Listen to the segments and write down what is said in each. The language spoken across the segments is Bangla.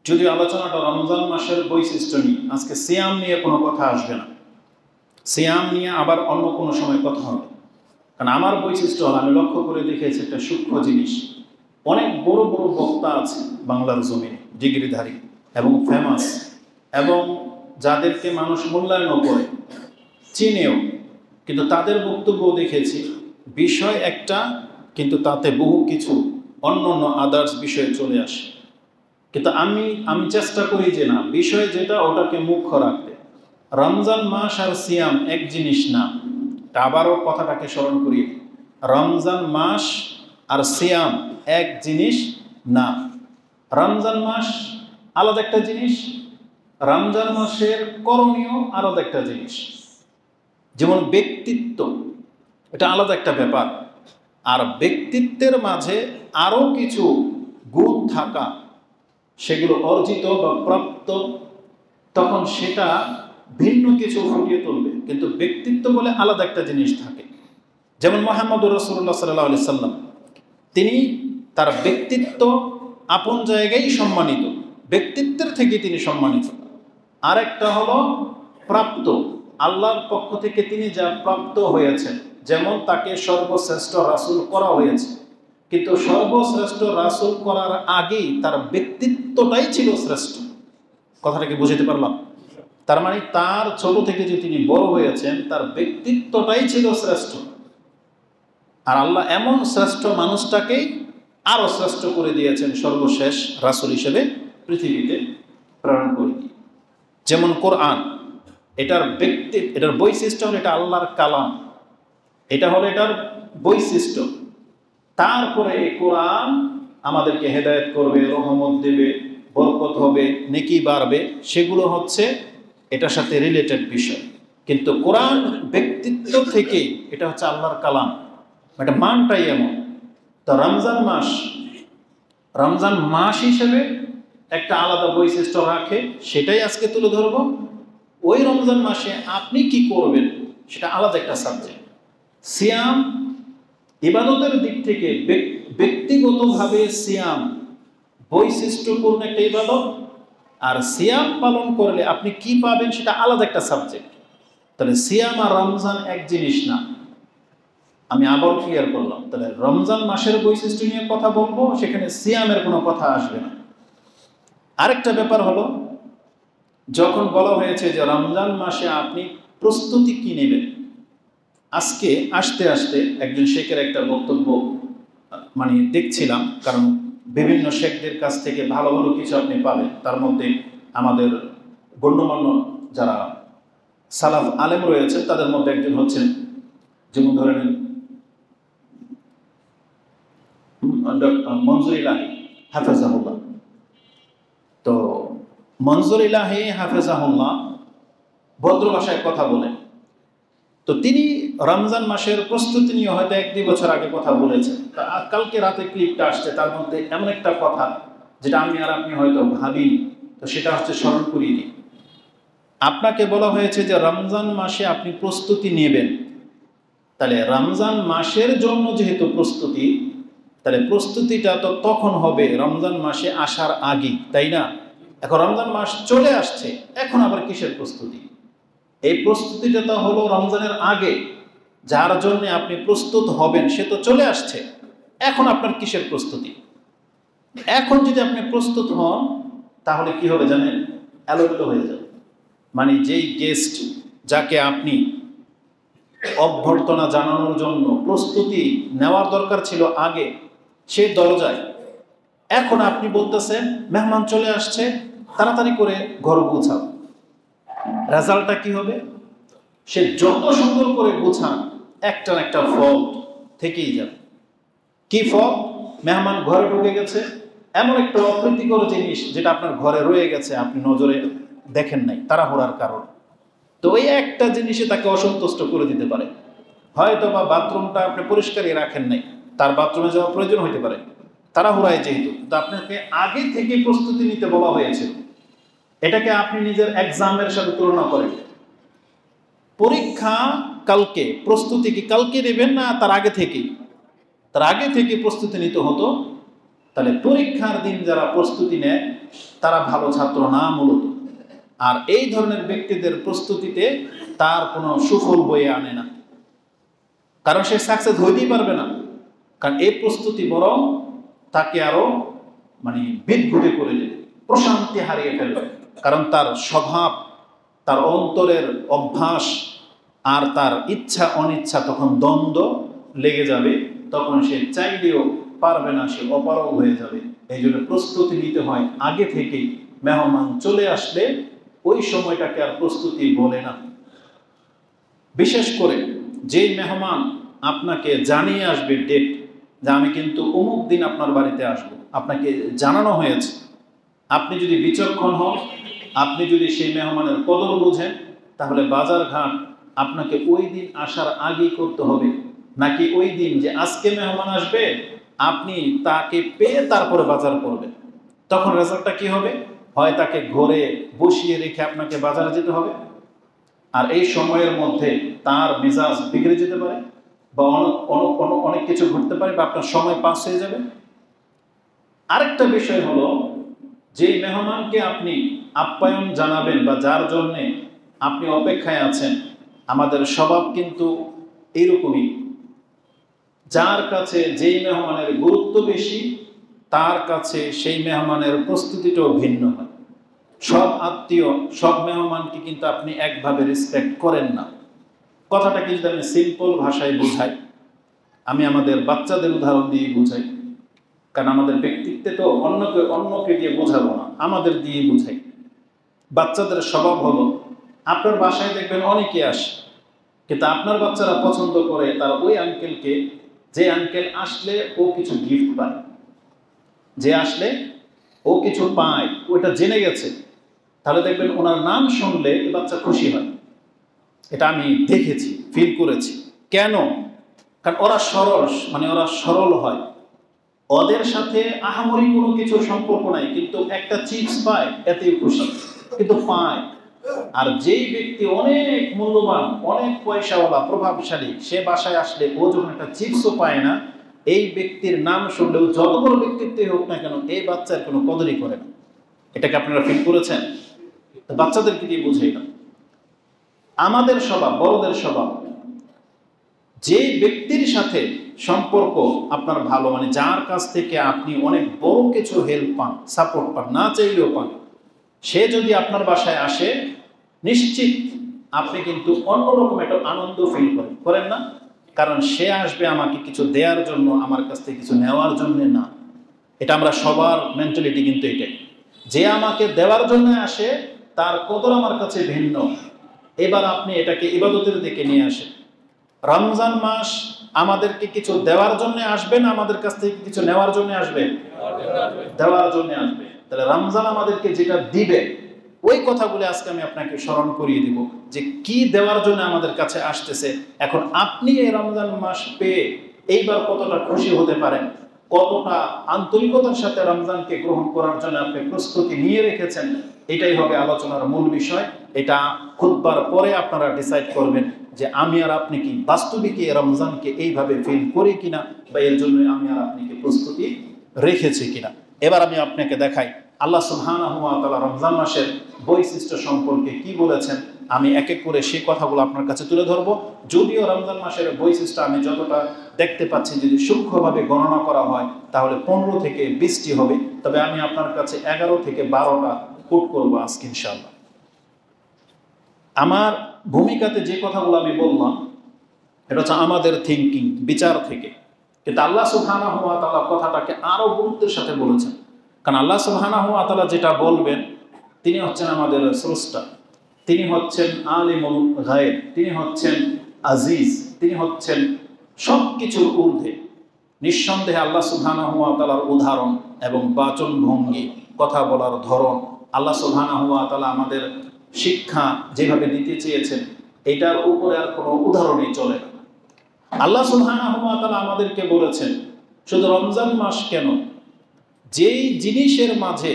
যদি আলোচনাটা রমজান মাসের বৈশিষ্ট্য নিয়ে, আজকে সিয়াম নিয়ে কোনো কথা আসবে না, সিয়াম নিয়ে আবার অন্য কোনো সময় কথা হবে। কারণ আমার বৈশিষ্ট্য হল, আমি লক্ষ্য করে দেখেছি একটা সূক্ষ্ম জিনিস, অনেক বড় বড় বক্তা আছে বাংলার জমিনে, ডিগ্রিধারী এবং ফেমাস, এবং যাদেরকে মানুষ মূল্যায়নও করে, চিনেও, কিন্তু তাদের বক্তব্য দেখেছি বিষয় একটা, কিন্তু তাতে বহু কিছু অন্য অন্য আদার্স বিষয়ে চলে আসে। কিন্তু আমি চেষ্টা করি যে না, বিষয় যেটা ওটাকে মুখ্য রাখতে। রমজান মাস আর সিয়াম এক জিনিস না, আবারও কথাটাকে স্মরণ করি, রমজান মাস আর সিয়াম এক জিনিস না। রমজান মাস আলাদা একটা জিনিস, রমজান মাসের করণীয় আলাদা একটা জিনিস। যেমন ব্যক্তিত্ব, এটা আলাদা একটা ব্যাপার, আর ব্যক্তিত্বের মাঝে আরও কিছু গুণ থাকা, সেগুলো অর্জিত বা প্রাপ্ত, তখন সেটা ভিন্ন কিছু ফুটিয়ে তুলবে। কিন্তু ব্যক্তিত্ব বলে আলাদা একটা জিনিস থাকে। যেমন মুহাম্মদুর রাসূলুল্লাহ সাল্লাল্লাহু আলাইহি সাল্লাম, তিনি তার ব্যক্তিত্ব আপন জায়গায় সম্মানিত, ব্যক্তিত্বের থেকে তিনি সম্মানিত। আরেকটা হলো প্রাপ্ত, আল্লাহর পক্ষ থেকে তিনি যা প্রাপ্ত হয়েছেন, যেমন তাকে সর্বশ্রেষ্ঠ রাসূল করা হয়েছে, কিন্তু সর্বশ্রেষ্ঠ রাসূল করার আগেই তার ব্যক্তিত্বটাই ছিল শ্রেষ্ঠ। কথাটাকে বুঝতে পারলাম? তার মানে তার ছোট থেকে যে তিনি বড় হয়েছেন, তার ব্যক্তিত্বটাই ছিল শ্রেষ্ঠ। আর আল্লাহ এমন শ্রেষ্ঠ মানুষটাকেই আরো শ্রেষ্ঠ করে দিয়েছেন, সর্বশেষ রাসূল হিসেবে পৃথিবীতে প্রেরণ করে দিয়ে। যেমন কোরআন, এটার বৈশিষ্ট্য হলো এটা আল্লাহর কালাম, এটা হলো এটার বৈশিষ্ট্য। তারপরে এই কোরআন আমাদেরকে হেদায়েত করবে, রহমত দেবে, বরকত হবে, নেকি বাড়বে, সেগুলো হচ্ছে এটার সাথে রিলেটেড বিষয়। কিন্তু কোরআন ব্যক্তিত্ব থেকে এটা হচ্ছে আল্লাহর কালাম, এটা মানটাই এমন। তো রমজান মাস হিসেবে একটা আলাদা বৈশিষ্ট্য রাখে, সেটাই আজকে তুলে ধরব। ওই রমজান মাসে আপনি কি করবেন সেটা আলাদা একটা সাবজেক্ট। সিয়াম ইবাদতের দিক থেকে ব্যক্তিগতভাবে সিয়াম বৈশিষ্ট্যপূর্ণ একটা ইবাদত, আর সিয়াম পালন করলে আপনি কি পাবেন সেটা আলাদা একটা সাবজেক্ট। তাহলে সিয়াম আর রমজান এক জিনিস না। আমি আবার ক্লিয়ার করলাম, তাহলে রমজান মাসের বৈশিষ্ট্য নিয়ে কথা বলবো, সেখানে সিয়ামের কোনো কথা আসবে না। আরেকটা ব্যাপার হলো, যখন বলা হয়েছে যে রমজান মাসে আপনি প্রস্তুতি কি নেবেন, আজকে আসতে আসতে একজন শেখের একটা বক্তব্য দেখছিলাম, কারণ বিভিন্ন শেখদের কাছ থেকে ভালো ভালো কিছু আপনি পাবেন। তার মধ্যে আমাদের গণ্যমান্য যারা সালাফ আলেম রয়েছে, তাদের মধ্যে একজন হচ্ছেন, যেমন ধরে নেন মনজুর ইলাহি হাফেজাহুল্লাহ। তো মনজুর ইলাহি হাফেজাহুল্লাহ ভদ্র ভাষায় কথা বলেন। তো তিনি রমজান মাসের প্রস্তুতি নিয়ে হয়তো 1-2 বছর আগে কথা বলেছেন। কালকে রাতে ক্লিপটা আসছে, তার মধ্যে এমন একটা কথা যেটা আমি আর আপনি হয়তো ভাবিনি, তো সেটা হচ্ছে স্মরণ করিয়ে দিই। আপনাকে বলা হয়েছে যে রমজান মাসে আপনি প্রস্তুতি নেবেন, তাহলে রমজান মাসের জন্য যেহেতু প্রস্তুতি, তাহলে প্রস্তুতিটা তো তখন হবে রমজান মাসে আসার আগে, তাই না? এখন রমজান মাস চলে আসছে, এখন আবার কিসের প্রস্তুতি? এই প্রস্তুতিটা তো হলো রমজানের আগে, যার জন্য আপনি প্রস্তুত হবেন সে তো চলে আসছে, এখন আপনার কিসের প্রস্তুতি? এখন যদি আপনি প্রস্তুত হন তাহলে কি হবে জানেন? এলোমেলো হয়ে যাবে। যেই গেস্ট যাকে আপনি অভ্যর্থনা জানানোর জন্য প্রস্তুতি নেওয়ার দরকার ছিল আগে, সে দরজায়, এখন আপনি বলতেছেন মেহমান চলে আসছে, তাড়াতাড়ি করে ঘর গুছাও। রেজাল্টটা কি হবে? সে যত সুন্দর করে গোছান, একটা না একটা ফল থেকেই যাবে। কি ফল? মেহমান ঘরে ঢুকে গেছে, এমন একটা অপ্রীতিকর জিনিস যেটা আপনার ঘরে রয়ে গেছে, আপনি নজরে দেখেন নাই তাড়াহুড়ার কারণ। তো ওই একটা জিনিসে তাকে অসন্তুষ্ট করে দিতে পারে। হয়তো বা বাথরুমটা আপনি পরিষ্কারই রাখেন নাই, তার বাথরুমে যাওয়া প্রয়োজন হতে পারে, তাড়াহুড়ায় যেহেতু। তো আপনাকে আগে থেকে প্রস্তুতি নিতে বলা হয়েছে। এটাকে আপনি নিজের এক্সামের সাথে তুলনা করেন। পরীক্ষা কালকে, প্রস্তুতি কি কালকে নেবেন না তার আগে থেকেই? তার আগে থেকে প্রস্তুতি নিতে হতো। তাহলে পরীক্ষার দিন যারা প্রস্তুতি নেয় তারা ভালো ছাত্র না মূলত। আর এই ধরনের ব্যক্তিদের প্রস্তুতিতে তার কোনো সুফল বয়ে আনে না, কারণ সে সাকসেস হইতেই পারবে না। কারণ এই প্রস্তুতি বরং তাকে আরো বিদঘুটে করে দেবে, প্রশান্তি হারিয়ে ফেলবে। কারণ তার স্বভাব, তার অন্তরের অভ্যাস আর তার ইচ্ছা অনিচ্ছা তখন দ্বন্দ্ব লেগে যাবে, তখন সে চাইলেও পারবে না, সে অপারগ হয়ে যাবে। এই জন্য প্রস্তুতি নিতে হয় আগে থেকেই। মেহমান চলে আসলে ওই সময়টাকে আর প্রস্তুতি বলে না। বিশেষ করে যেই মেহমান আপনাকে জানিয়ে আসবে ডেট, যে আমি কিন্তু অমুক দিন আপনার বাড়িতে আসবো, আপনাকে জানানো হয়েছে, আপনি যদি বিচক্ষণ হন, আপনি যদি সেই মেহমানের কদর বোঝেন, তাহলে বাজার ঘাট আপনাকে ওই দিন আসার আগেই করতে হবে। নাকি ওই দিন যে আজকে মেহমান আসবে আপনি তাকে পেয়ে তারপরে বাজার করবেন, তখন রেজাল্টটা কি হবে? হয় তাকে ঘরে বসিয়ে রেখে আপনাকে বাজারে যেতে হবে, আর এই সময়ের মধ্যে তার মেজাজ বিগড়ে যেতে পারে, বা অনেক কিছু ঘটতে পারে, বা আপনার সময় পাস হয়ে যাবে। আরেকটা বিষয় হলো, যে মেহমানকে আপনি আপ্যায়ন জানাবেন বা যার জন্যে আপনি অপেক্ষায় আছেন, আমাদের স্বভাব কিন্তু এইরকমই। যার কাছে যেই মেহমানের গুরুত্ব বেশি, তার কাছে সেই মেহমানের প্রস্তুতিটাও ভিন্ন হয়। সব আত্মীয়, সব মেহমানকে কিন্তু আপনি একভাবে রেসপেক্ট করেন না। কথাটা কিন্তু আমি সিম্পল ভাষায় বুঝাই, আমি আমাদের বাচ্চাদের উদাহরণ দিয়ে বুঝাই। কারণ আমাদের ব্যক্তিত্বে তো অন্যকে দিয়ে বোঝাবো না, আমাদের দিয়ে বুঝাই। বাচ্চাদের স্বভাব হলো, আপনার বাসায় দেখবেন অনেকে আসে, কিন্তু আপনার বাচ্চারা পছন্দ করে তার ওই আঙ্কেলকে, যে আঙ্কেল আসলে ও কিছু গিফট পায়, যে আসলে ও কিছু পায়, ওটা জেনে গেছে। তাহলে দেখবেন ওনার নাম শুনলে বাচ্চা খুশি হয়। এটা আমি দেখেছি, ফিল করেছি। কেন? কারণ ওরা ওরা সরল হয়। ওদের সাথে আহামরি কোনো কিছুর সম্পর্ক নাই, কিন্তু একটা চিপস পায় এতেই খুশি, কিন্তু পায়। আর যেই ব্যক্তি অনেক মূল্যবান, অনেক পয়সাওয়ালা, প্রভাবশালী, সে বাসায় আসলে ও যখন একটা চিপসও পায় না, এই ব্যক্তির নাম শুনলেও যত বড় ব্যক্তিত্বই হোক না কেন, এই বাচ্চার কোনো কদরই করে না। এটাকে আপনারা ফিল করেছেন? বাচ্চাদেরকে দিয়ে বুঝাই না। আমাদের স্বভাব, বড়দের স্বভাব, যে ব্যক্তির সাথে সম্পর্ক আপনার ভালো, যার কাছ থেকে আপনি অনেক বড় কিছু হেল্প পান, সাপোর্ট পান, না চাইলেও পান, সে যদি আপনার বাসায় আসে, নিশ্চিত আপনি কিন্তু অন্যরকম একটা আনন্দ ফিল করেন না? কারণ সে আসবে আমাকে কিছু দেওয়ার জন্য, আমার কাছ থেকে কিছু নেওয়ার জন্য না। এটা আমরা সবার মেন্টালিটি কিন্তু এটাই। যে আমাকে দেওয়ার জন্য আসে, তার কদর আমার কাছে ভিন্ন। এবার আপনি এটাকে ইবাদতের দিকে নিয়ে আসেন। রমজান মাস আমাদেরকে কিছু দেওয়ার জন্য আসবে না আমাদের কাছ থেকে কিছু নেওয়ার জন্য আসবে? দেওয়ার জন্য আসবে। তাহলে রমজান আমাদেরকে যেটা দিবে, ওই কথাগুলো আজকে আমি আপনাকে স্মরণ করিয়ে দিব, যে কি দেওয়ার জন্য আমাদের কাছে আসতেছে। এখন আপনি এই রমজান মাস পেয়ে এইবার কতটা খুশি হতে পারেন, কতটা আন্তরিকতার সাথে রমজানকে গ্রহণ করার জন্য আপনি প্রস্তুতি নিয়ে রেখেছেন, এটাই হবে আলোচনার মূল বিষয়। এটা খুতবার পরে আপনারা ডিসাইড করবেন যে আমি আর আপনি কি বাস্তবিক রমজানকে এইভাবে ফিল করি কিনা, বা এর জন্য আমি আর আপনি কি প্রস্তুতি রেখেছি কিনা। এবার আমি আপনাকে দেখাই আল্লাহ সুবহানাহু ওয়া তাআলা রমজান মাসের বৈশিষ্ট্য সম্পর্কে কি বলেছেন। আমি এক এক করে সেই কথাগুলো আপনার কাছে তুলে ধরবো। যদিও রমজান মাসের বৈশিষ্ট্য আমি যতটা দেখতে পাচ্ছি, যদি সূক্ষ্মভাবে গণনা করা হয় তাহলে 15 থেকে 20টি হবে, তবে আমি আপনার কাছে 11 থেকে 12টা কোট করবো আজকে ইনশাআল্লাহ। আমার ভূমিকাতে যে কথাগুলো আমি বললাম, এটা হচ্ছে আমাদের থিঙ্কিং, বিচার থেকে। কিন্তু আল্লাহ সুবহানাহু ওয়া তাআলা কথাটাকে আরো গুরুত্বের সাথে বলেছেন। কারণ আল্লাহ সুবহানাহু ওয়া তাআলা যেটা বলবেন, তিনি হচ্ছেন আমাদের স্রষ্টা, তিনি হচ্ছেন আলিমুল গায়ব, তিনি হচ্ছেন আজিজ, তিনি হচ্ছেন সব কিছুর ঊর্ধ্বে। নিঃসন্দেহে আল্লাহ সুবহানাহু ওয়া তাআলার উদাহরণ এবং বাচন ভঙ্গি, কথা বলার ধরন, আল্লাহ সুবহানাহু ওয়া তাআলা আমাদের শিক্ষা যেভাবে দিতে চেয়েছেন, এটার উপরে আর কোনো উদাহরণই চলে না। আল্লাহ সুবহানাহু ওয়া তাআলা আমাদেরকে বলেছেন, শুধু রমজান মাস কেন, যেই জিনিসের মাঝে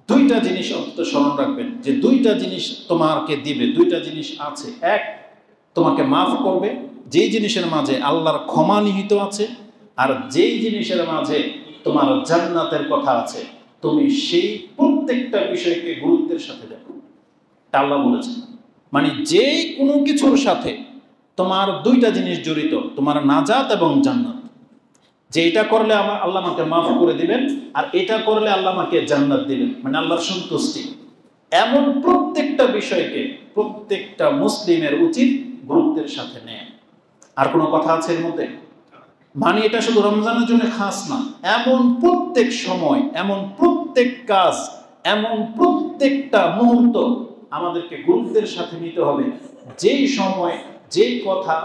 দুইটা জিনিস অন্তত স্মরণ রাখবেন, যে দুইটা জিনিস তোমাকে দিবে, দুইটা জিনিস আছে। এক, তোমাকে মাফ করবে, যেই জিনিসের মাঝে আল্লাহর ক্ষমা নিহিত আছে, আর যেই জিনিসের মাঝে তোমার জান্নাতের কথা আছে, তুমি সেই প্রত্যেকটা বিষয়কে গুরুত্বের সাথে দেখো। এটা আল্লাহ বলেছেন। মানে যে কোনো কিছুর সাথে তোমার দুইটা জিনিস জড়িত, তোমার নাজাত এবং জান্নাত। যে এটা করলে আল্লাহ আমাকে মাফ করে দিবেন, আর এটা করলে আল্লাহ আমাকে জান্নাত দিবেন, মানে আল্লাহর সন্তুষ্টি। এমন প্রত্যেকটা বিষয়কে প্রত্যেকটা মুসলিমের উচিত গুরুত্বের সাথে নেয়। আর কোনো কথা আছে এর মধ্যে? মানে এটা শুধু রমজানের জন্য খাস না, এমন প্রত্যেক সময়, এমন প্রত্যেক কাজ, এমন প্রত্যেকটা মুহূর্ত আমাদেরকে গুরুত্বের সাথে নিতে হবে। যেই সময়, যেই কথা,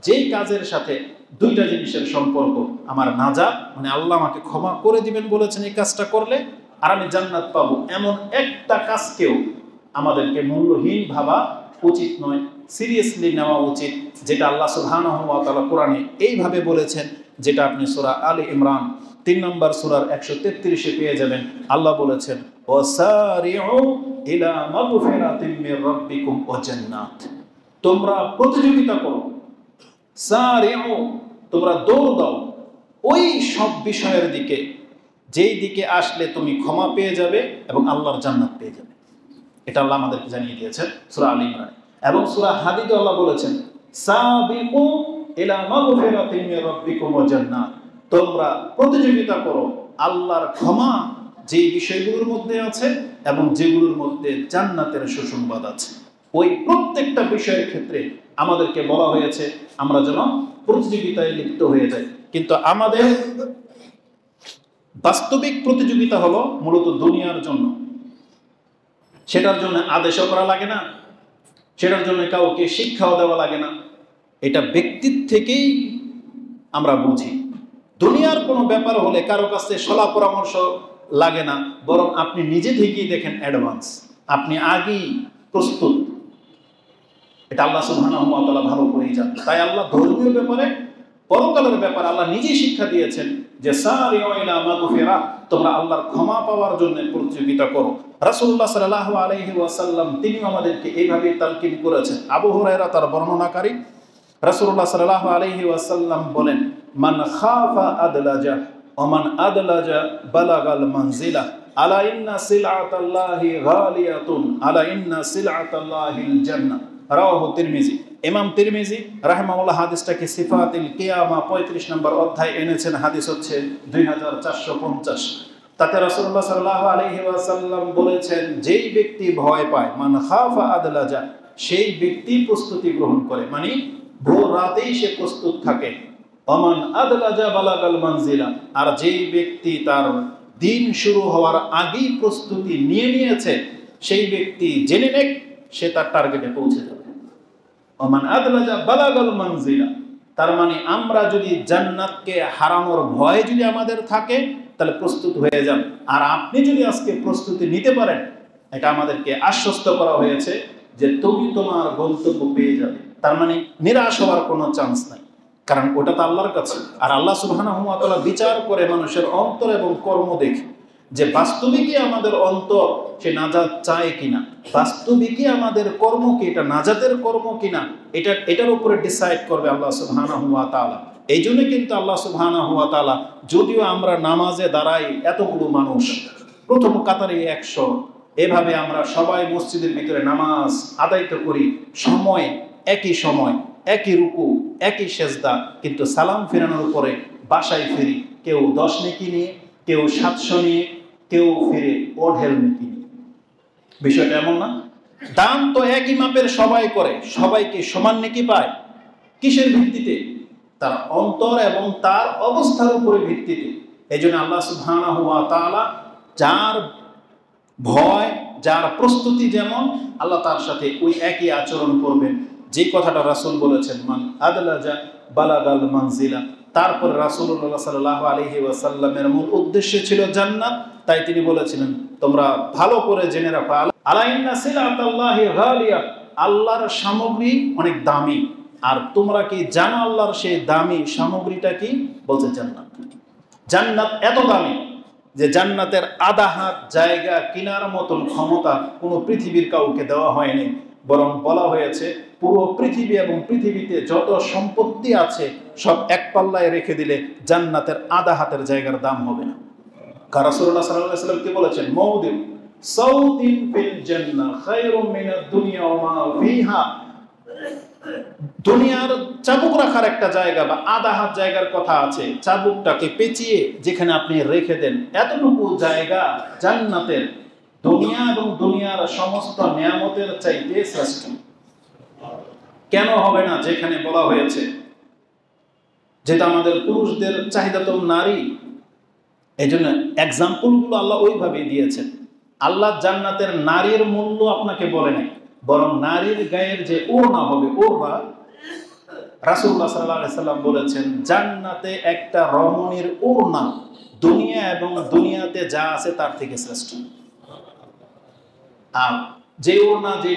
যেই কাজের সাথে দুইটা জিনিসের সম্পর্ক, আমার নাজাত মানে আল্লাহ আমাকে ক্ষমা করে দিবেন বলেছেন এই কাজটা করলে, আর আমি জান্নাত পাবো, এমন একটা কাজকেও আমাদেরকে মূল্যহীন ভাবা উচিত নয়, সিরিয়াসলি নেওয়া উচিত। যেটা আল্লাহ সুবহানাহু ওয়া তাআলা কোরআনে এইভাবে বলেছেন, যেটা আপনি সূরা আলে ইমরান 3 নম্বর সূরার 133-এ পেয়ে যাবেন। আল্লাহ বলেছেন, ওয়াসারিউ ইলা মাগফিরাতিম মির রাব্বিকুম ওয়া জান্নাত। তোমরা প্রতিযোগিতা করো, সারিউ, তোমরা দৌড় দাও ওই সব বিষয়ের দিকে যেই দিকে আসলে তুমি ক্ষমা পেয়ে যাবে এবং আল্লাহর জান্নাত পেয়ে যাবে। এটা আল্লাহ আমাদেরকে জানিয়ে দিয়েছেন সূরা আলে ইমরান। এবং সূরা হাদীদে আল্লাহ বলেছেন, সাবিকু ইলা মাগফিরাতিম মির রাব্বিকুম ওয়া জান্নাত। তোমরা প্রতিযোগিতা করো আল্লাহর ক্ষমা যে বিষয়গুলোর মধ্যে আছে এবং যেগুলোর মধ্যে জান্নাতের সুসংবাদ আছে। ওই প্রত্যেকটা বিষয়ের ক্ষেত্রে আমাদেরকে বলা হয়েছে আমরা যেন প্রতিযোগিতায় লিপ্ত হয়ে যাই। কিন্তু আমাদের বাস্তবিক প্রতিযোগিতা হলো মূলত দুনিয়ার জন্য। সেটার জন্য আদেশও করা লাগে না, সেটার জন্য কাউকে শিক্ষাও দেওয়া লাগে না। এটা ব্যক্তির থেকেই আমরা বুঝি। দুনিয়ার কোনো ব্যাপার হলে কারো কাছে সলা পরামর্শ লাগে না, বরং আপনি নিজে থেকেই দেখেন অ্যাডভান্স, আপনি আগেই প্রস্তুত। এটা আল্লাহ সুবহানাহু ওয়া তাআলা ভালো করেই জানেন। তাই আল্লাহ ধর্মীয় ব্যাপারে, পরকালের ব্যাপারে আল্লাহ নিজেই শিক্ষা দিয়েছেন যে সারিউ ইলা মাগফিরাহ, তোমরা আল্লাহর ক্ষমা পাওয়ার জন্য প্রতিযোগিতা করো। রাসূলুল্লাহ সাল্লাল্লাহু আলাইহি ওয়াসাল্লাম তিনি আমাদেরকে এইভাবে তালকিন করেছেন। আবু হুরায়রা তার বর্ণনাকারী, রাসূলুল্লাহ সাল্লাল্লাহু আলাইহি ওয়াসাল্লাম বলেন, মান খাফা আদলাজা ওয়া মান আদলাজা বালাগাল মানজিলা আলা ইন্না সিলআতাল্লাহি গালিয়াতুন আলা ইন্না সিলআতাল্লাহিল জান্নাহ। রাওয়াহু তিরমিজি। ইমাম তিরমিজি রাহিমাহুল্লাহ হাদিসটাকে সিফাতুল কিয়ামা 35 নম্বর অধ্যায় এনেছেন। হাদিস হচ্ছে 2450। তাতে রাসূলুল্লাহ সাল্লাল্লাহু আলাইহি ওয়াসাল্লাম বলেছেন, যেই ব্যক্তি ভয় পায়, মান খাফা আদলাজা, সেই ব্যক্তি প্রস্তুতি গ্রহণ করে, মানে ভোর রাতেই সে প্রস্তুত থাকে। ওমান আদলাজা বালাগাল মানজিলা, আর যেই ব্যক্তি তার দিন শুরু হওয়ার আগেই প্রস্তুতি নিয়ে নিয়েছে, সেই ব্যক্তি জেনে নেক সে তার টার্গেটে পৌঁছে যাবে। ওমান আদলাজা বালাগাল মানজিলা, তার মানে আমরা যদি জান্নাতকে হারানোর ভয় যদি আমাদের থাকে তাহলে প্রস্তুত হয়ে যান। আর আপনি যদি আজকে প্রস্তুতি নিতে পারেন, এটা আমাদেরকে আশ্বস্ত করা হয়েছে যে তুমি তোমার গন্তব্য পেয়ে যাবে। তার মানে নিরাশ হওয়ার কোনো চান্স নাই, কারণ ওটা তো আল্লাহর কাছে। আর আল্লাহ সুবহানাহু ওয়া তাআলা বিচার করে মানুষের অন্তর এবং কর্ম দেখে যে বাস্তবিকই আমাদের অন্তর সে নাজাত চায় কিনা, বাস্তবিকই আমাদের কর্ম কি এটা নাজাতের কর্ম কিনা, এটার উপরে ডিসাইড করবে আল্লাহ সুবহানাহু ওয়া তাআলা। এই জন্য কিন্তু আল্লাহ সুবহানাহু ওয়া তাআলা, যদিও আমরা নামাজে দাঁড়াই এতগুলো মানুষ, প্রথম কাতারে 100, এভাবে আমরা সবাই মসজিদের ভিতরে নামাজ আদায় করি, একই সময়, একই রুকু, একই সেজদা, কিন্তু সালাম ফেরানোর পরে বাসায় ফিরি কেউ 10 নেকি নিয়ে, কেউ 700 নিয়ে, কেউ ফিরে ওঢেল নেকি নিয়ে। বিষয়টা এমন না? দান তো একই মাপের সবাই করে, সবাইকে সমান নেকি পায়। কিসের ভিত্তিতে? তার অন্তর এবং তার অবস্থার উপরে ভিত্তিতে। এই জন্য আল্লাহ সুবহানাহু ওয়া তাআলা যার ভয়, যার প্রস্তুতি যেমন, আল্লাহ তার সাথে ওই একই আচরণ করবেন। যে কথাটা রাসূল বলেছেন, মান আদলাজা বালাগাল মানজিলা। তারপর রাসূলুল্লাহ সাল্লাল্লাহু আলাইহি ওয়াসাল্লামের মূল উদ্দেশ্য ছিল জান্নাত, তাই তিনি বলেছিলেন তোমরা ভালো করে জেনে রাখো, আলা ইন্না সিলআতাল্লাহি গালিয়া, আল্লাহর সামগ্রী অনেক দামি। আর তোমরা কি জানো আল্লাহর সেই দামি সামগ্রীটা কি? বলছে জান্নাত। জান্নাত এত দামি যে জান্নাতের আধা হাত জায়গা কেনার মতন ক্ষমতা কোনো পৃথিবীর কাউকে দেওয়া হয়নি। বরং বলা হয়েছে পুরো পৃথিবী এবং পৃথিবীতে যত সম্পত্তি আছে সব এক পাল্লায় রেখে দিলে জান্নাতের আধা হাতের জায়গার দাম হবে না। রাসূলুল্লাহ সাল্লাল্লাহু আলাইহি ওয়াসাল্লাম কি বলেছেন, মাউদিউ সাউতিন ফিল জান্নাহ খায়রুম মিনাদ দুনিয়া ওয়া মা ফিহা। দুনিয়ার চাবুক রাখার একটা জায়গা বা আধা হাত জায়গার কথা আছে, চাবুকটাকে পেঁচিয়ে যেখানে আপনি রেখে দেন, এতটুকু জায়গা জান্নাতের দুনিয়া এবং দুনিয়ার সমস্ত নিয়ামতের চাইতে শ্রেষ্ঠ। কেন হবে না? যেখানে বলা হয়েছে, যেটা আমাদের পুরুষদের চাহিদা তো নারী, এই জন্য এক্সাম্পলগুলো আল্লাহ ওইভাবেই দিয়েছেন। আল্লাহ জান্নাতের নারীর মূল্য আপনাকে বলে নাই, বরং নারীর গায়ের যে ওড়না হবে, ওড়না রাসূলুল্লাহ সাল্লাল্লাহু আলাইহি সাল্লাম বলেছেন জান্নাতে একটা রমণীর ওড়না দুনিয়া এবং দুনিয়াতে যা আছে তার থেকে শ্রেষ্ঠ। আর যে ওড়না যে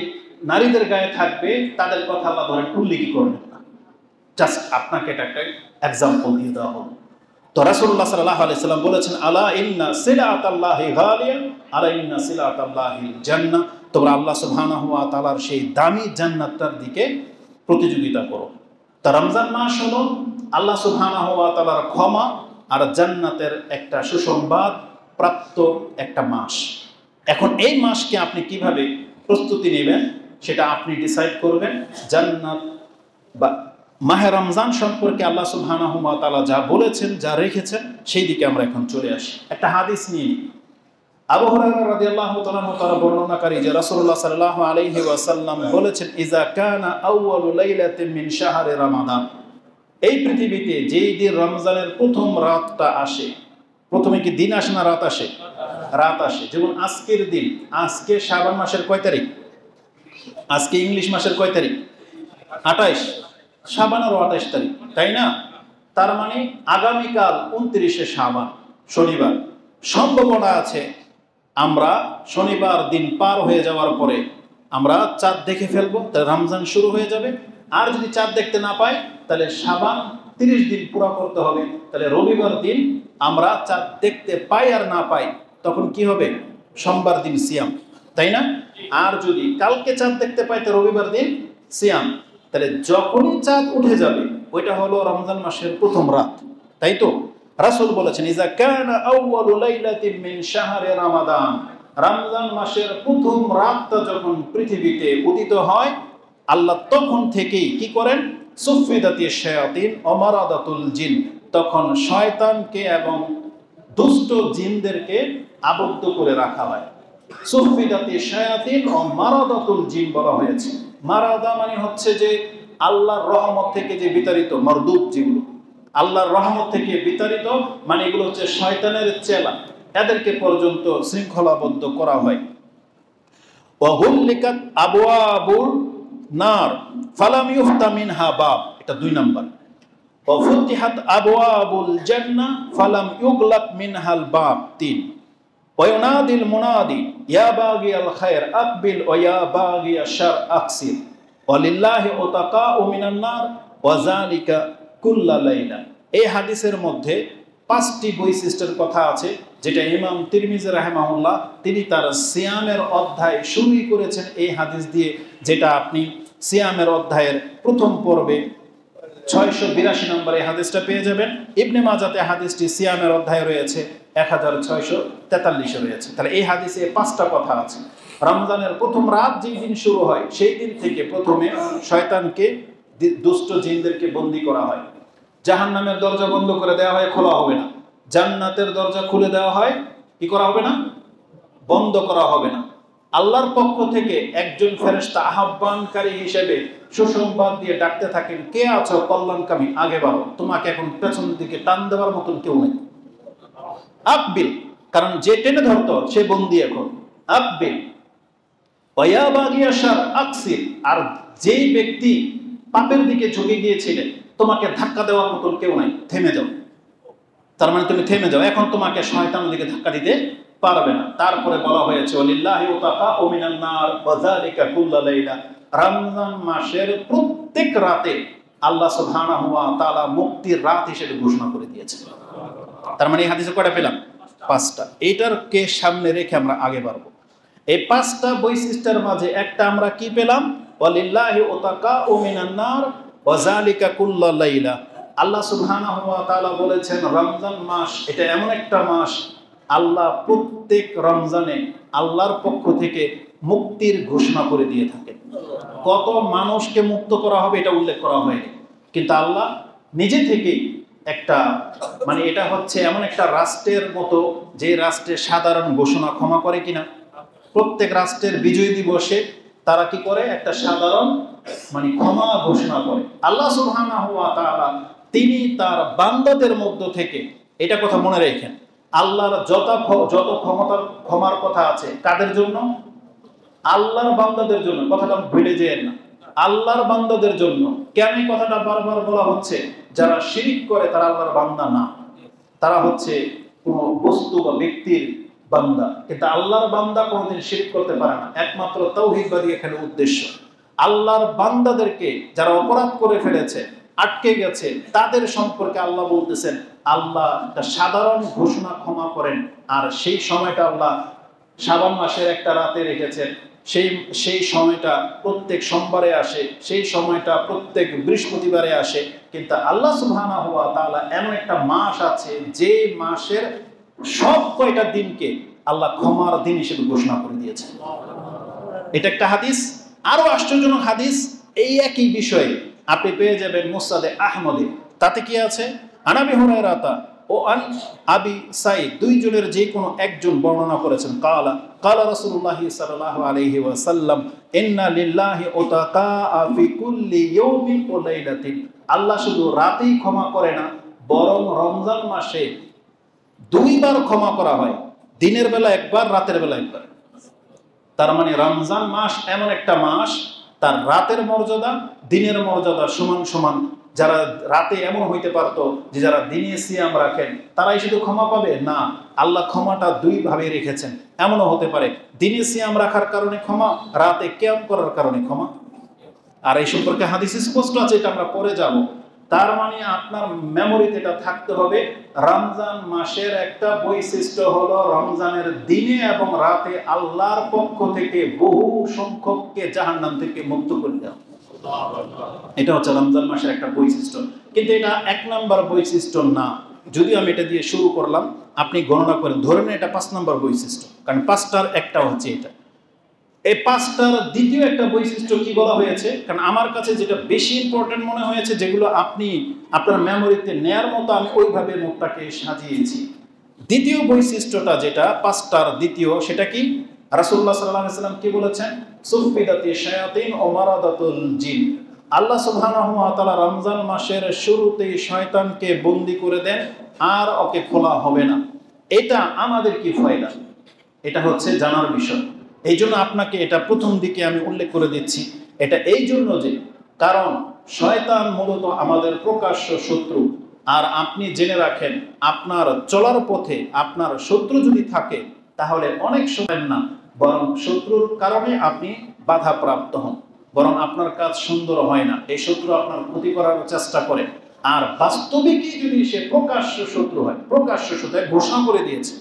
নারীদের গায়ে থাকবে তাদের কথা আল্লাহ ধরেন উল্লেখ করবেন না, জাস্ট আপনাকে এটা একটা এক্সাম্পল দিয়ে দেওয়া হবে। তো রাসূলুল্লাহ সাল্লাল্লাহু আলাইহি সাল্লাম বলেছেন আলা ইন্না সিলাতাল্লাহি গালিয়া আলা ইন্না সিলাতাল্লাহিল জান্নাহ, তোমরা আল্লাহ সুবহানাহু ওয়া তাআলার সেই দামি জান্নাতটার দিকে প্রতিযোগিতা করো। তা রমজান মাস হলো আল্লাহ সুবহানাহু ওয়া তাআলার ক্ষমা আর জান্নাতের একটা সুসংবাদ প্রাপ্ত একটা মাস। এখন এই মাসকে আপনি কিভাবে প্রস্তুতি নেবেন সেটা আপনি ডিসাইড করবেন। জান্নাত বা মাহে রমজান সম্পর্কে আল্লাহ সুবহানাহু ওয়া তাআলা যা বলেছেন, যা রেখেছেন, সেই দিকে আমরা এখন চলে আসি। একটা হাদিস নিয়ে আবু হুরায়রা রাদিয়াল্লাহু তাআলা তারা বর্ণনাকারী যে রাসূলুল্লাহ সাল্লাল্লাহু আলাইহি ওয়াসাল্লাম বলেছেন ইজা কানা আউয়ালু লাইলাতিন মিন শাহরি রমাদান, এই পৃথিবীতে যেই দিন রমজানের প্রথম রাতটা আসে, প্রথমে কি দিন আসে না রাত আসে? রাত আসে। যেমন আজকের দিন, আজকে শাবান মাসের কয় তারিখ? আজকে ইংলিশ মাসের কয় তারিখ? 28। শাবানেরও 28 তারিখ, তাই না? তার মানে আগামীকাল 29শে শাবান শনিবার, সম্ভাবনা আছে আমরা শনিবার দিন পার হয়ে যাওয়ার পরে আমরা চাঁদ দেখে ফেলবো, তাহলে রমজান শুরু হয়ে যাবে। আর যদি চাঁদ দেখতে না পাই তাহলে শাবান 30 দিন পুরো করতে হবে। তাহলে রবিবার দিন আমরা চাঁদ দেখতে পাই আর না পাই, তখন কি হবে? সোমবার দিন সিয়াম, তাই না? আর যদি কালকে চাঁদ দেখতে পাই তো রবিবার দিন সিয়াম। তাহলে যখনই চাঁদ উঠে যাবে ওইটা হলো রমজান মাসের প্রথম রাত, তাই তো? রাসূল বলেছেন ইজা কানা আউয়ালু লাইলাতিন মিন শাহরি রমাদান, রমজান মাসের প্রথম রাতটা যখন পৃথিবীতে উদিত হয় আল্লাহ তখন থেকেই কি করেন? সুফিদাতিশ শায়াতিন ওয়া মারাদাতুল জিন, তখন শয়তানকে এবং দুষ্ট জিনদেরকে আবদ্ধ করে রাখা হয়। সুফিদাতিশ শায়াতিন ওয়া মারাদাতুল জিন বলা হয়েছে। মারাদা মানে হচ্ছে যে আল্লাহর রহমত থেকে যে বিতাড়িত, মরদুদ যেগুলো আল্লাহর রহমত থেকে বিতাড়িত, মানে এগুলো হচ্ছে শয়তানের চেলা, এদেরকে পর্যন্ত শৃঙ্খলাবদ্ধ করা হয়। ওয়া হুল্লিকাত আবওয়াবুল নার ফালাম ইউফতা মিনহা বাব, এটা 2 নাম্বার। ওয়া ফুতিহাত আবওয়াবুল জান্নাহ ফালাম ইউগলাক মিনহাল বাব, 3। ওয়া ইউনাদিল মুনাদি ইয়া বাগিয়াল খায়র আকবিল ওয়া ইয়া বাগিয়াশ শার আকসির ওয়া লিল্লাহি উতাকাউ মিনান নার ওয়া যালিকা কুল্লা লাইলা। এই হাদিসের মধ্যে 5টি বৈশিষ্ট্যের কথা আছে, যেটা ইমাম তিরমিজি রাহিমাহুল্লাহ তিনি তার সিয়ামের অধ্যায় শুরুই করেছেন এই হাদিস দিয়ে, যেটা আপনি সিয়ামের অধ্যায়ের প্রথম পর্বে 682 নম্বর এই হাদিসটা পেয়ে যাবেন। ইবনে মাজাতে হাদিসটি সিয়ামের অধ্যায়ে রয়েছে 1643 রয়েছে। তাহলে এই হাদিসে 5টা কথা আছে। রমজানের প্রথম রাত যেই দিন শুরু হয় সেই দিন থেকে প্রথমে শয়তানকে, দুষ্ট জিনদেরকে বন্দী করা হয়। জাহান্নামের দরজা বন্ধ করে দেওয়া হয়, খোলা হবে না। জান্নাতের দরজা খুলে দেওয়া হয়, কি করা হবে না? বন্ধ করা হবে না। আল্লাহর পক্ষ থেকে একজন ফেরেশতা আহ্বানকারী হিসেবে সুসংবাদ দিয়ে ডাকতে থাকেন, কে আছো কল্যাণকামী, আগে বাড়ো, তোমাকে এখন পেছন দিকে টান দেওয়ার মতন কেউ নেই। আকবিল, কারণ যে টেনে ধরতো সে বন্দী এখন। আকবিল ওয়া ইয়া বাগিয়া শার আকসির, আর যেই ব্যক্তি পাপের দিকে ঝুঁকে গিয়েছিলেন তোমাকে ধাক্কা দেওয়ার মতন কেউ নাই, থেমে যাও। তার মানে তুমি থেমে যাও, এখন তোমাকে শয়তানের দিকে ধাক্কা দিতে পারবে না। তারপরে বলা হয়েছে ওয়ালিল্লাহি উতাকাউ মিনান নার ওয়া যালিকা কুল্লা লাইলা, রমজান মাসের প্রত্যেক রাতে আল্লাহ সুবহানাহু ওয়া তাআলা মুক্তির রাত হিসেবে ঘোষণা করে দিয়েছেন। তার মানে এই হাদিসে কয়টা পেলাম? 5টা। এইটার কে সামনে রেখে আমরা আগে বাড়বো। এই 5টা বৈশিষ্ট্যের মাঝে একটা আমরা কি পেলাম? ওয়ালিল্লাহি উতাকাউ মিনান নার ওয়া যালিকা কুল্লা লাইলা। আল্লাহ সুবহানাহু ওয়া তাআলা বলেছেন রমজান মাস এটা এমন একটা মাস আল্লাহ প্রত্যেক রমজানে আল্লাহর পক্ষ থেকে মুক্তির ঘোষণা করে দিয়ে থাকেন। কত মানুষকে মুক্ত করা হবে এটা উল্লেখ করা হয়নি, কিন্তু আল্লাহ নিজে থেকেই একটা মানে এটা হচ্ছে এমন একটা রাষ্ট্রের মতো যে রাষ্ট্রে সাধারণ ঘোষণা ক্ষমা করে কিনা। প্রত্যেক রাষ্ট্রের বিজয় দিবসে তারা কি করে, একটা সাধারণ মানে ক্ষমা ঘোষণা করে। আল্লাহ সুবহানাহু ওয়া তাআলা তিনি তার বান্দাদের মধ্য থেকে, এটা কথা মনে রাখেন, আল্লাহর যত ক্ষমার কথা আছে কাদের জন্য? আল্লাহর বান্দাদের জন্য। কথাটা ভুলে যেন না, আল্লাহর বান্দাদের জন্য। কেন এই কথাটা বারবার বলা হচ্ছে? যারা শিরিক করে তারা আল্লাহর বান্দা না, তারা হচ্ছে কোনো বস্তু বা ব্যক্তির বান্দা। কিন্তু আল্লাহর বান্দা কোনোদিন শিরিক করতে পারে না, একমাত্র তাওহীদবাদী এখানে উদ্দেশ্য। আল্লাহর বান্দাদেরকে যারা অপরাধ করে ফেলেছে, আটকে গেছে, তাদের সম্পর্কে আল্লাহ বলতেছেন আল্লাহ একটা সাধারণ ঘোষণা ক্ষমা করেন। আর সেই সময়টা আল্লাহ শাবান মাসের একটা রাতে রেখেছেন। সেই সময়টা প্রত্যেক সোমবারে আসে, সেই সময়টা প্রত্যেক বৃহস্পতিবারে আসে। কিন্তু আল্লাহ সুবহানাহু ওয়া তাআলা এমন একটা মাস আছে যে মাসের সব কয়টা দিনকে আল্লাহ ক্ষমার দিন হিসেবে ঘোষণা করে দিয়েছেন। এটা একটা হাদিস। আরো আশ্চর্যজনক হাদিস এই একই বিষয়ে আপনি পেয়ে যাবেন মুসনাদে আহমদে। তাতে কি আছে? আনাবি হুরায়রাতা ও আন আবি সাঈদ, দুইজনের যে কোনো একজন বর্ণনা করেছেন। কালা রাসূলুল্লাহ সাল্লাল্লাহু আলাইহি ওয়াসাল্লাম ইন্না লিল্লাহি উতাকা ফি কুল্লি ইয়াউমিন ওয়া লাইলাতিন। আল্লাহ শুধু রাতেই ক্ষমা করে না, বরং রমজান মাসে দুইবার ক্ষমা করা হয়, দিনের বেলা একবার, রাতের বেলা একবার। তার মানে রমজান মাস এমন একটা মাস, তার রাতের মর্যাদা দিনের মর্যাদা সমান সমান। যারা রাতে এমন হইতে পারতো যে যারা দিনে সিয়াম রাখেন তারাই শুধু ক্ষমা পাবে না, আল্লাহ ক্ষমাটা দুই ভাবে রেখেছেন। এমনও হতে পারে দিনে সিয়াম রাখার কারণে ক্ষমা, রাতে কিয়াম করার কারণে ক্ষমা। আর এই সম্পর্কে হাদিস স্পষ্ট আছে, এটা আমরা পরে যাব। তার মানে আপনার মেমোরিতে এটা থাকতে হবে, রমজান মাসের একটা বৈশিষ্ট্য হলো রমজানের দিনে এবং রাতে আল্লাহর পক্ষ থেকে বহু সংখ্যককে জাহান্নাম থেকে মুক্ত করে দেওয়া। এটা হচ্ছে রমজান মাসের একটা বৈশিষ্ট্য। কিন্তু এটা এক নাম্বার বৈশিষ্ট্য না। যদি আমি এটা দিয়ে শুরু করলাম, আপনি গণনা করেন, ধরে নেন এটা 5 নাম্বার বৈশিষ্ট্য, কারণ 5টার একটা হচ্ছে এটা। এই 5টার দ্বিতীয় একটা বৈশিষ্ট্য কি বলা হয়েছে? কারণ আমার কাছে যেটা বেশি ইম্পর্টেন্ট মনে হয়েছে, যেগুলো আপনি আপনার মেমোরিতে নেয়ার মতো, আমি ওইভাবে নোটটাকে সাজিয়েছি। দ্বিতীয় বৈশিষ্ট্যটা যেটা 5টার দ্বিতীয়, সেটা কি? রাসূলুল্লাহ সাল্লাল্লাহু আলাইহি ওয়াসাল্লাম কি বলেছেন? সুফিদাতি শায়াতিন ও মারাদাতুল জিন। আল্লাহ সুবহানাহু ওয়া তাআলা রমজান মাসের শুরুতেই শয়তানকে বন্দী করে দেন, আর ওকে খোলা হবে না। এটা আমাদের কি ফায়দা? এটা হচ্ছে জানার বিষয়। এই জন্য আপনাকে এটা প্রথম দিকে আমি উল্লেখ করে দিচ্ছি। এটা এই জন্য যে, কারণ শয়তান মূলত আমাদের প্রকাশ্য শত্রু। আর আপনি জেনে রাখেন, আপনার চলার পথে আপনার শত্রু যদি থাকে তাহলে অনেক সময় না, বরং শত্রুর কারণে আপনি বাধাপ্রাপ্ত হন, বরং আপনার কাজ সুন্দর হয় না। এই শত্রু আপনার ক্ষতি করার চেষ্টা করে। আর বাস্তবিকই যদি সে প্রকাশ্য শত্রু হয়, প্রকাশ্য শত্রু ঘোষণা করে দিয়েছে।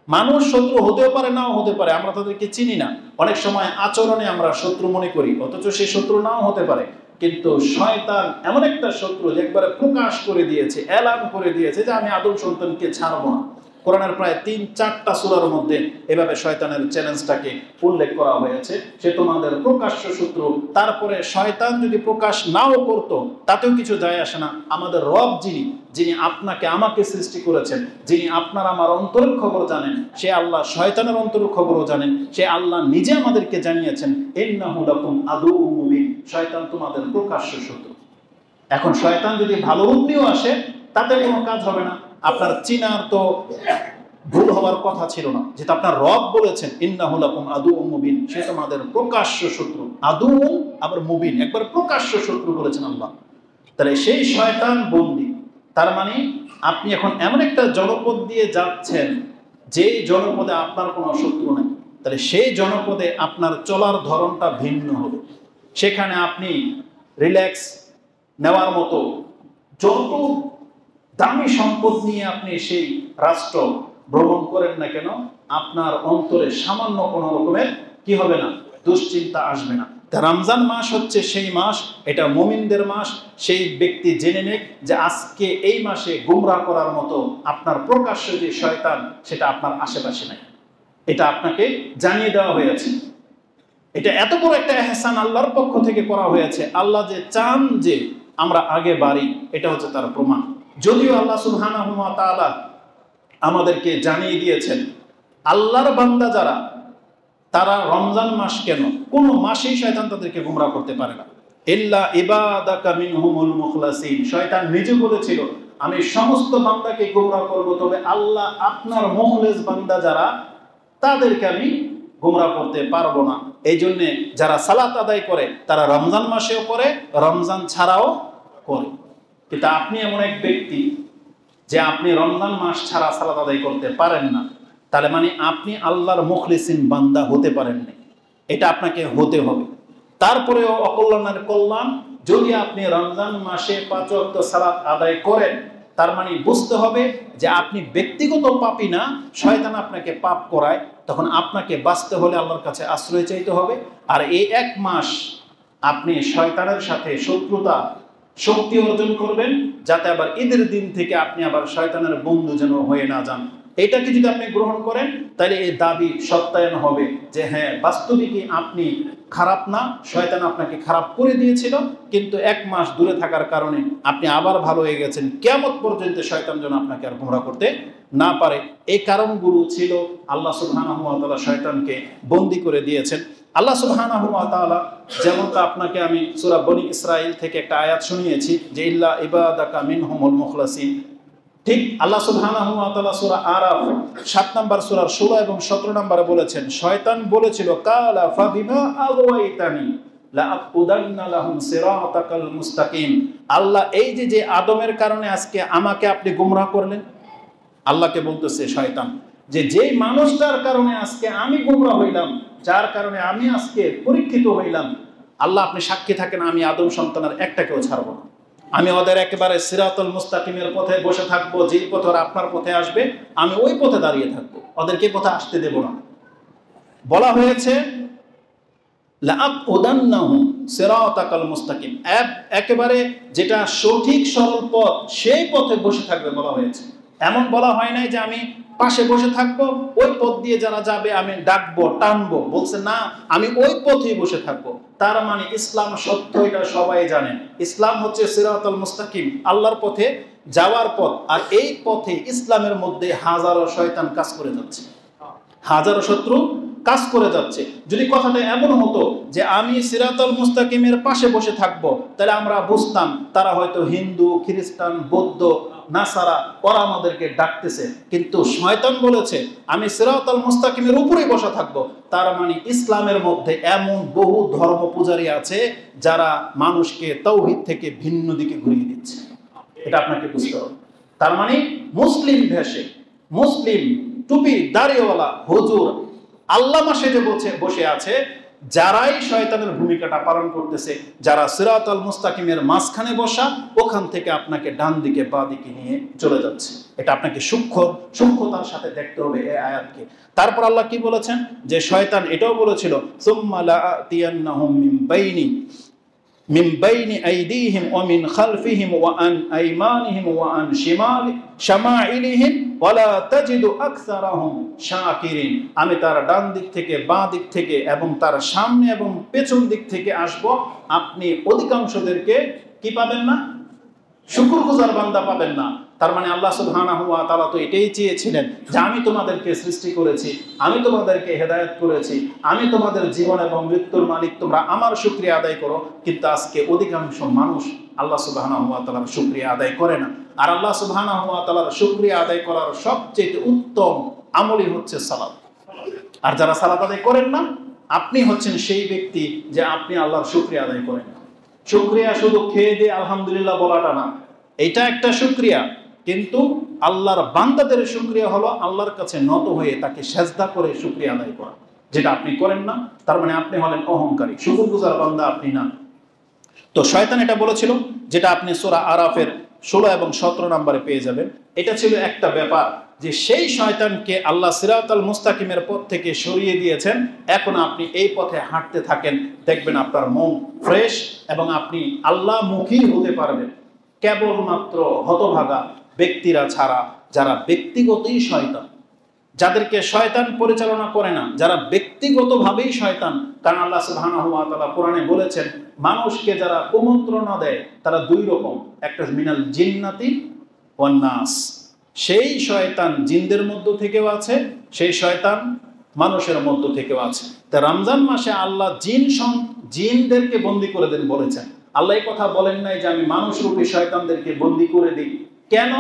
মানুষ শত্রু হতেও পারে, নাও হতে পারে, আমরা তাদেরকে চিনি না। অনেক সময় আচরণে আমরা শত্রু মনে করি, অথচ সে শত্রু নাও হতে পারে। কিন্তু শয়তান এমন একটা শত্রু যে একবারে প্রকাশ করে দিয়েছে, এলান করে দিয়েছে যে আমি আদম সন্তানকে ছাড়বো না। কোরআনের প্রায় 3-4টা সূরার মধ্যে এভাবে শয়তানের চ্যালেঞ্জটাকে উল্লেখ করা হয়েছে। সে তোমাদের প্রকাশ্য শত্রু। তারপরে শয়তান যদি প্রকাশ নাও করতো তাতেও কিছু যায় আসে না। আমাদের রব যিনি আপনাকে আমাকে সৃষ্টি করেছেন, যিনি আপনার আমার অন্তরের খবর জানেন, সে আল্লাহ শয়তানের অন্তরের খবরও জানেন। সে আল্লাহ নিজে আমাদেরকে জানিয়েছেন, ইন্নাহু লাকুম আদুউম মুবিন, শয়তান তোমাদের প্রকাশ্য শত্রু। এখন শয়তান যদি ভালো রূপ নিয়েও আসে তাতে কোনো কাজ হবে না। আপনার চিনার তো ভুল হওয়ার কথা ছিল না, যেটা আপনার রব বলেছেন ইন্নাহু লাকুম আদুউম মুবিন, সে তোমাদের প্রকাশ্য শত্রু। আদুউম আবার মুবিন, একবার প্রকাশ্য শত্রু বলেছেন আল্লাহ। তাহলে সেই শয়তান বন্দী। তার মানে আপনি এখন এমন একটা জনপদ দিয়ে যাচ্ছেন যে জনপদে আপনার কোনো শত্রু নেই। তাহলে সেই জনপদে আপনার চলার ধরনটা ভিন্ন হবে। সেখানে আপনি রিল্যাক্স নেওয়ার মতো যত দামি সম্পদ নিয়ে আপনি সেই রাষ্ট্র ভ্রমণ করেন না কেন, আপনার অন্তরে সামান্য কোনো রকমের কি হবে না, দুশ্চিন্তা আসবে না। তা রমজান মাস হচ্ছে সেই মাস, এটা মুমিনদের মাস। সেই ব্যক্তি জেনে নেক যে আজকে এই মাসে গুমরাহ করার মতো আপনার প্রকাশ্য যে শয়তান, সেটা আপনার আশেপাশে নাই। এটা আপনাকে জানিয়ে দেওয়া হয়েছে। এটা এত বড় একটা এহসান আল্লাহর পক্ষ থেকে করা হয়েছে। আল্লাহ যে চান যে আমরা আগে বাড়ি, এটা হচ্ছে তার প্রমাণ। যদিও আল্লাহ সুবহানাহু ওয়া তাআলা আমাদেরকে জানিয়ে দিয়েছেন, আল্লাহর বান্দা যারা, তারা রমজান মাস কেন, কোনো মাসেই শয়তান তাদেরকে গুমরাহ করতে পারে না। ইল্লা ইবাদাকা মিনহুমুল মুখলাসিন, শয়তান নিজে বলেছিল আমি সমস্ত বান্দাকে গুমরাহ করব, তবে আল্লাহ আপনার মুখলেস বান্দা যারা, তাদেরকে আমি গুমরাহ করতে পারবো না। এই জন্যে যারা সালাত আদায় করে তারা রমজান মাসেও করে, রমজান ছাড়াও করে। কিন্তু আপনি এমন এক ব্যক্তি যে আপনি রমজান মাস ছাড়া সালাত আদায় করতে পারেন না, তাহলে মানে আপনি আল্লাহর মুখলিসিন বান্দা হতে পারেন না। এটা আপনাকে হতে হবে। তারপরেও অকল্যাণের কল্যাণ, যদি আপনি রমজান মাসে 5 ওয়াক্ত সালাত আদায় করেন, তার মানে বুঝতে হবে যে আপনি ব্যক্তিগত পাপী না, শয়তান আপনাকে পাপ করায়। তখন আপনাকে বাঁচতে হলে আল্লাহর কাছে আশ্রয় চাইতে হবে। আর এই 1 মাস আপনি শয়তানের সাথে শত্রুতা শক্তি অর্জন করবেন, যাতে আবার ঈদের দিন থেকে আপনি আবার শয়তানের বন্ধু যেন হয়ে না যান। এটাকে যদি আপনি গ্রহণ করেন, তাহলে এই দাবি সত্যায়ন হবে যে হ্যাঁ, বাস্তবিকই আপনি খারাপ না, শয়তান আপনাকে খারাপ করে দিয়েছিল, কিন্তু 1 মাস দূরে থাকার কারণে আপনি আবার ভালো হয়ে গেছেন। কিয়ামত পর্যন্ত শয়তান যেন আপনাকে আর গুমরাহ করতে না পারে। এই কারণগুলো ছিল আল্লাহ সুবহানাহু ওয়া তাআলা শয়তানকে বন্দী করে দিয়েছেন। আল্লাহ সুবহানাহু ওয়া তাআলা, যেমনটা আপনাকে আমি সূরা বনী ইসরাঈল থেকে একটা আয়াত শুনিয়েছি যে ইল্লা ইবাদাকা মিনহুমুল মুখলাসিন, ঠিক আল্লাহ সুবহানাহু ওয়া তাআলা সূরা আরাফ 7 নম্বর সূরার 16 এবং 17 নম্বরে বলেছেন, শয়তান বলেছিল কালা ফাবিমা আগওয়াইতানি লাআকুদান্না লাহুম সিরাতাকাল মুস্তাকিম। আল্লাহ এই যে আদমের কারণে আজকে আমাকে আপনি গুমরাহ করলেন, আল্লাহকে বলতেছে শয়তান যে যেই মানুষটার কারণে আজকে আমি গুমরাহ হইলাম, যার কারণে আমি আজকে পরীক্ষিত হইলাম, আল্লাহ আপনি সাক্ষী থাকেন, আমি আদম সন্তানের একটাকেও ছাড়বো না। আমি ওদের একেবারে সিরাতুল মুস্তাকিমের পথে বসে থাকবো, যেই পথে ওরা আপনার পথে আসবে আমি ওই পথে দাঁড়িয়ে থাকবো, ওদেরকে পথে আসতে দেব না। বলা হয়েছে লাআকুদান্নাহুম সিরাতাকাল মুস্তাকিম, একেবারে যেটা সঠিক সরল পথ, সেই পথে বসে থাকবে বলা হয়েছে। এমন বলা হয় নাই যে আমি পাশে বসে থাকবো, ওই পথ দিয়ে যারা যাবে আমি ডাকবো টানবো, বলছে না আমি ওই পথেই বসে থাকবো। তার মানে ইসলাম সত্য, এটা সবাই জানেন। ইসলাম হচ্ছে সিরাতুল মুস্তাকিম, আল্লাহর পথে যাওয়ার পথ। আর এই পথে ইসলামের মধ্যে হাজারো শয়তান কাজ করে যাচ্ছে, হাজারো শত্রু কাজ করে যাচ্ছে। যদি কথাটা এমন হতো যে আমি সিরাতুল মুস্তাকিমের পাশে বসে থাকবো, তাহলে আমরা বুঝতাম তারা হয়তো হিন্দু, খ্রিস্টান, বৌদ্ধ, নাসারা, ওরা আমাদেরকে ডাকতেছে। কিন্তু শয়তান বলেছে আমি সিরাতুল মুস্তাকিমের উপরেই বসে থাকবো। তার মানে ইসলামের মধ্যে এমন বহু ধর্ম পূজারী আছে যারা মানুষকে তাওহীদ থেকে ভিন্ন দিকে ঘুরিয়ে দিচ্ছে। এটা আপনাকে বুঝতে হবে। তার মানে মুসলিম ভেষে, মুসলিম টুপি দাড়িওয়ালা হুজুর আল্লামা সেজে বসে আছে, যারাই শয়তানের ভূমিকাটা পালন করতেছে, যারা সিরাতুল মুস্তাকিমের মাঝখানে বসা, ওখান থেকে আপনাকে ডান দিকে বা দিকে নিয়ে চলে যাচ্ছে। এটা আপনাকে সূক্ষ্মতার সাথে দেখতে হবে এই আয়াতকে। তারপর আল্লাহ কি বলেছেন যে শয়তান এটাও বলেছিল সুম্মা লাআতিয়ান্নাহুম মিন বাইনি আইদিহিম ওয়া মিন খালফিহিম ওয়া আন আইমানিহিম ওয়া আন শামাইলিহিম ওয়া লা তাজিদু আকসারাহুম শাকিরিন। আমি তার ডান দিক থেকে, বাঁ দিক থেকে এবং তার সামনে এবং পেছন দিক থেকে আসব। আপনি অধিকাংশদেরকে কি পাবেন না? শুকরগুজার বান্দা পাবেন না। তার মানে আল্লাহ সুবহানাহু ওয়া তাআলা তো এটাই চেয়েছিলেন যে আমি তোমাদেরকে সৃষ্টি করেছি, আমি তোমাদেরকে হেদায়েত করেছি, আমি তোমাদের জীবন এবং মৃত্যুর মালিক, তোমরা আমার শুকরিয়া আদায় করো। কিন্তু আজকে অধিকাংশ মানুষ আল্লাহ সুবহানাহু ওয়া তাআলার শুকরিয়া আদায় করে না। আর আল্লাহ সুবহানাহু ওয়া তাআলার শুকরিয়া আদায় করার সবচেয়ে উত্তম আমলই হচ্ছে সালাত। আর যারা সালাত আদায় করেন না, আপনি হচ্ছেন সেই ব্যক্তি যে আপনি আল্লাহর শুকরিয়া আদায় করেন না। শুকরিয়া শুধু খেয়ে দিয়ে আলহামদুলিল্লাহ বলাটা না, এটা একটা শুকরিয়া, কিন্তু আল্লাহর বান্দাদের শুকরিয়া হলো আল্লাহর কাছে নত হয়ে তাকে সেজদা করে শুকরিয়া আদায় করা, যেটা আপনি করেন না। তার মানে আপনি হলেন অহংকারী, শুকরগুজার বান্দা আপনি না। তো শয়তান এটা বলেছিল, যেটা আপনি সূরা আরাফের 16 এবং 17 নম্বরে পেয়ে যাবেন। এটা ছিল একটা ব্যাপার যে সেই শয়তানকে আল্লাহ সিরাতাল মুস্তাকিমের পথ থেকে সরিয়ে দিয়েছেন, এখন আপনি এই পথে হাঁটতে থাকেন, দেখবেন আপনার মন ফ্রেশ এবং আপনি আল্লাহমুখী হতে পারবেন। কেবলমাত্র হতভাগা ব্যক্তিরা ছাড়া, যারা ব্যক্তিগতই শয়তান, যাদেরকে শয়তান পরিচালনা করে না, যারা ব্যক্তিগতভাবেই শয়তান। কারণ আল্লাহ সুবহানাহু ওয়া তাআলা কোরআনে বলেছেন, মানুষকে যারা কুমন্ত্রণা দেয় তারা দুই রকম, একটা মিনাল জিন্নাতি ওয়ান নাস, সেই শয়তান জিনদের মধ্য থেকেও আছে, সেই শয়তান মানুষের মধ্য থেকেও আছে। তা রমজান মাসে আল্লাহ জিনদেরকে বন্দী করে দেন বলেছেন। আল্লাহ এই কথা বলেন নাই যে আমি মানুষরূপী শয়তানদেরকে বন্দী করে দিই। কেন?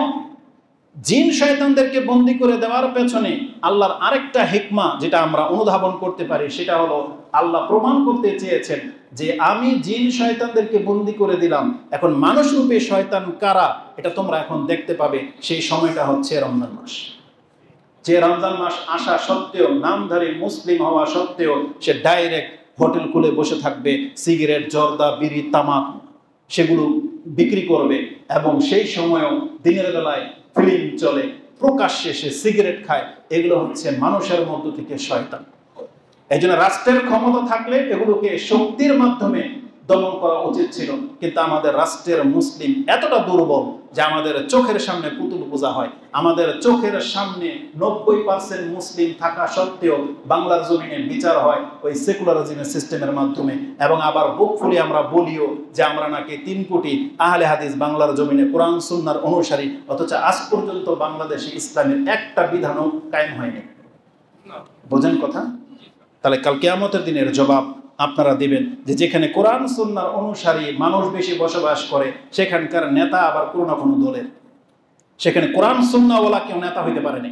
জিন শয়তানদেরকে বন্দী করে দেওয়ার পেছনে আল্লাহর আরেকটা হিকমা যেটা আমরা অনুধাবন করতে পারি, সেটা হলো আল্লাহ প্রমাণ করতে চেয়েছেন যে আমি জিন শয়তানদেরকে বন্দী করে দিলাম, এখন মানুষরূপী শয়তান কারা এটা তোমরা এখন দেখতে পাবে। সেই সময়টা হচ্ছে রমজান মাস। যে রমজান মাস আসা সত্ত্বেও, নামধারী মুসলিম হওয়া সত্ত্বেও সে ডাইরেক্ট হোটেল খুলে বসে থাকবে, সিগারেট, জর্দা, বিড়ি, তামাক সেগুলো বিক্রি করবে, এবং সেই সময়ও দিনের বেলায় ফিল্ম চলে, প্রকাশ্যে সে সিগারেট খায়। এগুলো হচ্ছে মানুষের মধ্য থেকে শয়তান। এই জন্য রাষ্ট্রের ক্ষমতা থাকলে এগুলোকে শক্তির মাধ্যমে দমন করা উচিত ছিল, কিন্তু আমাদের রাষ্ট্রের মুসলিম এতটা দুর্বল যে আমাদের চোখের সামনে পুতুল পূজা হয়, আমাদের চোখের সামনে 90% মুসলিম থাকা সত্ত্বেও বাংলার জমিনে বিচার হয় ওই সেকুলারিজমের সিস্টেমের মাধ্যমে। এবং আবার বুক ফুলিয়ে আমরা বলিও যে আমরা নাকি 3 কোটি আহলে হাদিস বাংলার জমিনে কোরআন সুন্নাহর অনুসারী, অথচ আজ পর্যন্ত বাংলাদেশে ইসলামের একটা বিধানও কায়েম হয়নি। বোঝেন কথা? তাহলে কাল কিয়ামতের দিনের জবাব আপনারা দিবেন যে যেখানে কোরআন সুন্নাহর অনুসারী মানুষ বেশি বসবাস করে সেখানকার নেতা আবার কোনো না কোনো দলের, সেখানে কোরআন সুন্নাহওয়ালা কেউ নেতা হইতে পারেনি।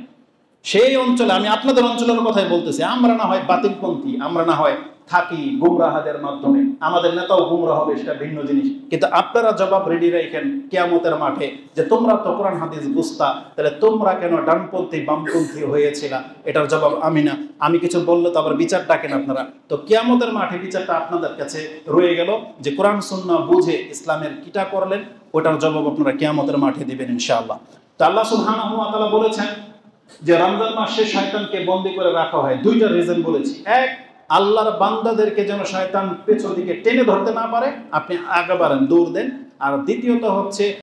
সেই অঞ্চলে, আমি আপনাদের অঞ্চলের কথাই বলতেছি, আমরা না হয় বাতিলপন্থী, আমরা না হয় থাকি গুমরাহাদের মাধ্যমে, আমাদের নেতাও গুমরাহ হবে, সেটা ভিন্ন জিনিস, কিন্তু আপনারা জবাব রেডি রাখেন কিয়ামতের মাঠে যে তোমরা তো কোরআন হাদিস বুঝতা, তাহলে তোমরা কেন ডানপন্থী বামপন্থী হয়েছিলা? এটার জবাব আমি না, আমি কিছু বললে তো আবার বিচার ডাকেন আপনারা। তো কিয়ামতের মাঠে বিচারটা আপনাদের কাছে রয়ে গেল যে কোরআন সুন্নাহ বুঝে ইসলামের কিটা করলেন, ওটার জবাব আপনারা কিয়ামতের মাঠে দিবেন ইনশাআল্লাহ। তো আল্লাহ সুবহানাহু ওয়া তাআলা বলেছেন যে রমজান মাসে শয়তানকে বন্দী করে রাখা হয়, দুইটা রিজন বলেছি। এক, আল্লাহর বান্দাদেরকে যেন শয়তান পেছন দিকে টেনে ধরতে না পারে, আপনি আগে বাড়েন, দৌড় দেন। আর দ্বিতীয়ত হচ্ছে